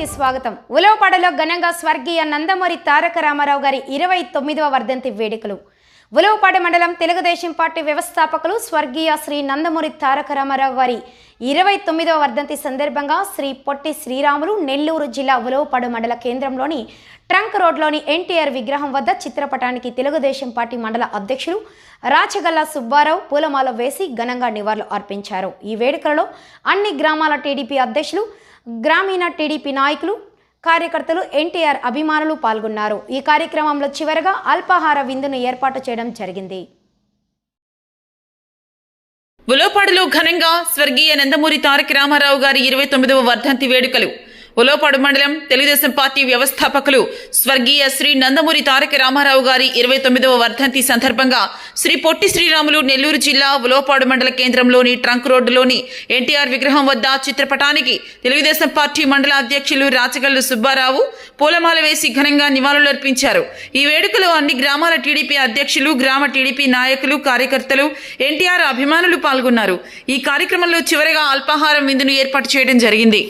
కి స్వాగతం. ఉలవపాడలో ఘనంగా స్వర్గీయ నందమూరి తారక రామారావు గారి 29వ వర్ధంతి వేడుకలు. ఉలవపాడ మండలం తెలుగుదేశం పార్టీ వ్యవస్థాపకులు స్వర్గీయ శ్రీ నందమూరి తారక రామారావు గారి 29వ వర్ధంతి సందర్భంగా శ్రీ పొట్టి శ్రీరాములు నెల్లూరు జిల్లా ఉలవపాడు మండల కేంద్రంలోని ట్రంక్ రోడ్లోని ఎన్టీఆర్ విగ్రహం వద్ద చిత్రపటానికి తెలుగుదేశం పార్టీ మండల అధ్యక్షులు రాచగల్ల సుబ్బారావు పూలమాల వేసి ఘనంగా నివాళులు అర్పించారు. ఈ వేడుకలలో అన్ని గ్రామాల టీడీపీ అధ్యక్షులు, గ్రామీణ టీడీపీ నాయకులు, కార్యకర్తలు, ఎన్టీఆర్ అభిమానులు పాల్గొన్నారు. ఈ కార్యక్రమంలో చివరగా అల్పాహార విందును ఏర్పాటు చేయడం జరిగింది. ఉలవపాడులో ఘనంగా స్వర్గీయ నందమూరి తారక రామారావు గారి 29వ వర్ధంతి వేడుకలు. ఉలవపాడు మండలం తెలుగుదేశం పార్టీ వ్యవస్థాపకులు స్వర్గీయ శ్రీ నందమూరి తారక రామారావు గారి 29వ వర్ధంతి సందర్భంగా శ్రీ పొట్టి శ్రీరాములు నెల్లూరు జిల్లా ఉలవపాడు మండల కేంద్రంలోని ట్రంక్ రోడ్డులోని ఎన్టీఆర్ విగ్రహం వద్ద చిత్రపటానికి తెలుగుదేశం పార్టీ మండల అధ్యక్షులు రాచగల్లు సుబ్బారావు పూలమాల వేసి ఘనంగా నివాళులర్పించారు. ఈ వేడుకలో అన్ని గ్రామాల టీడీపీ అధ్యక్షులు, గ్రామ టీడీపీ నాయకులు, కార్యకర్తలు, ఎన్టీఆర్ అభిమానులు పాల్గొన్నారు. ఈ కార్యక్రమంలో చివరగా అల్పాహారం విందును ఏర్పాటు చేయడం జరిగింది.